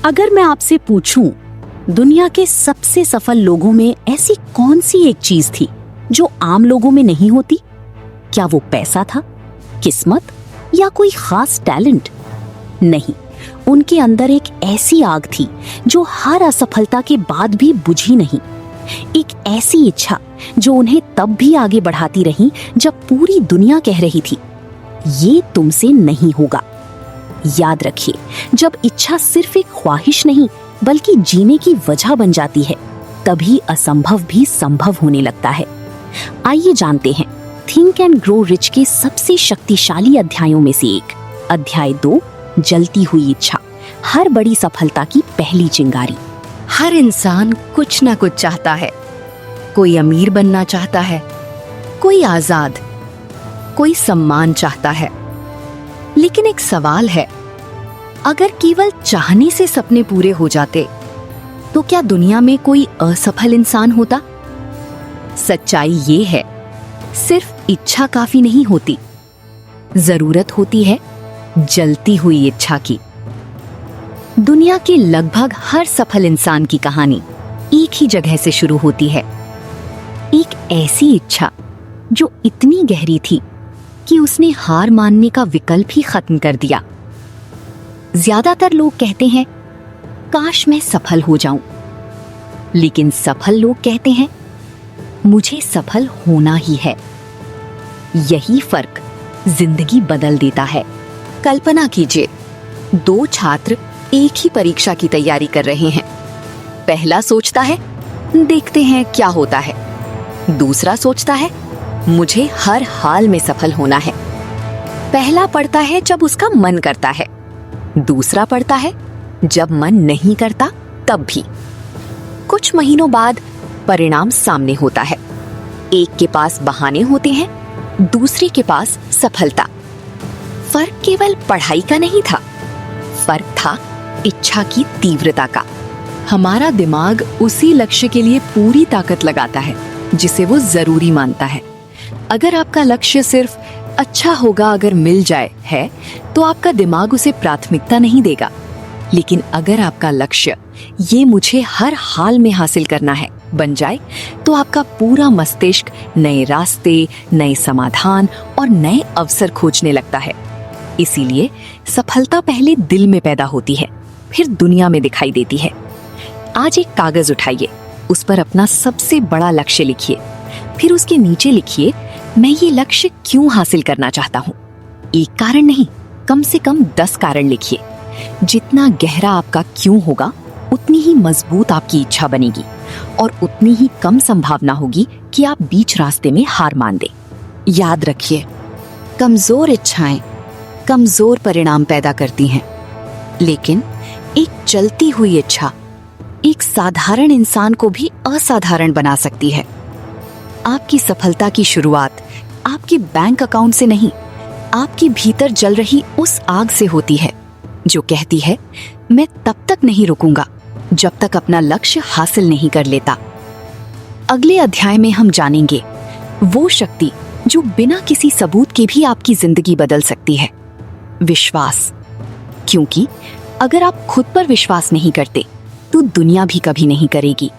अगर मैं आपसे पूछूं, दुनिया के सबसे सफल लोगों में ऐसी कौन सी एक चीज थी जो आम लोगों में नहीं होती? क्या वो पैसा था, किस्मत या कोई खास टैलेंट? नहीं, उनके अंदर एक ऐसी आग थी जो हर असफलता के बाद भी बुझी नहीं। एक ऐसी इच्छा जो उन्हें तब भी आगे बढ़ाती रही जब पूरी दुनिया कह रही थी, ये तुमसे नहीं होगा। याद रखिए, जब इच्छा सिर्फ एक ख्वाहिश नहीं बल्कि जीने की वजह बन जाती है, तभी असंभव भी संभव होने लगता है। आइए जानते हैं थिंक एंड ग्रो रिच के सबसे शक्तिशाली अध्यायों में से एक, अध्याय 2, जलती हुई इच्छा, हर बड़ी सफलता की पहली चिंगारी। हर इंसान कुछ ना कुछ चाहता है। कोई अमीर बनना चाहता है, कोई आजाद, कोई सम्मान चाहता है। लेकिन एक सवाल है, अगर केवल चाहने से सपने पूरे हो जाते तो क्या दुनिया में कोई असफल इंसान होता? सच्चाई ये है, सिर्फ इच्छा काफी नहीं होती, जरूरत होती है जलती हुई इच्छा की। दुनिया के लगभग हर सफल इंसान की कहानी एक ही जगह से शुरू होती है। एक ऐसी इच्छा जो इतनी गहरी थी कि उसने हार मानने का विकल्प ही खत्म कर दिया। ज्यादातर लोग कहते हैं, काश मैं सफल हो जाऊं। लेकिन सफल लोग कहते हैं, मुझे सफल होना ही है। यही फर्क जिंदगी बदल देता है। कल्पना कीजिए, 2 छात्र एक ही परीक्षा की तैयारी कर रहे हैं। पहला सोचता है, देखते हैं क्या होता है। दूसरा सोचता है, मुझे हर हाल में सफल होना है। पहला पढ़ता है जब उसका मन करता है, दूसरा पढ़ता है जब मन नहीं करता तब भी। कुछ महीनों बाद परिणाम सामने होता है। एक के पास बहाने होते हैं, दूसरे के पास सफलता। फर्क केवल पढ़ाई का नहीं था, फर्क था इच्छा की तीव्रता का। हमारा दिमाग उसी लक्ष्य के लिए पूरी ताकत लगाता है जिसे वो जरूरी मानता है। अगर आपका लक्ष्य सिर्फ अच्छा होगा अगर मिल जाए है, तो आपका दिमाग उसे प्राथमिकता नहीं देगा। लेकिन अगर आपका लक्ष्य ये मुझे हर हाल में हासिल करना है बन जाए, तो आपका पूरा मस्तिष्क नए रास्ते, नए समाधान और नए अवसर खोजने लगता है। इसीलिए सफलता पहले दिल में पैदा होती है, फिर दुनिया में दिखाई देती है। आज एक कागज उठाइए, उस पर अपना सबसे बड़ा लक्ष्य लिखिए, फिर उसके नीचे लिखिए, मैं ये लक्ष्य क्यों हासिल करना चाहता हूँ। एक कारण नहीं, कम से कम 10 कारण लिखिए। जितना गहरा आपका क्यों होगा, उतनी ही मजबूत आपकी इच्छा बनेगी और उतनी ही कम संभावना होगी कि आप बीच रास्ते में हार मान दें। याद रखिए, कमजोर इच्छाएं कमजोर परिणाम पैदा करती हैं, लेकिन एक जलती हुई इच्छा एक साधारण इंसान को भी असाधारण बना सकती है। आपकी सफलता की शुरुआत आपके बैंक अकाउंट से नहीं, आपके भीतर जल रही उस आग से होती है जो कहती है, मैं तब तक नहीं रुकूंगा जब तक अपना लक्ष्य हासिल नहीं कर लेता। अगले अध्याय में हम जानेंगे वो शक्ति जो बिना किसी सबूत के भी आपकी जिंदगी बदल सकती है, विश्वास। क्योंकि अगर आप खुद पर विश्वास नहीं करते, तो दुनिया भी कभी नहीं करेगी।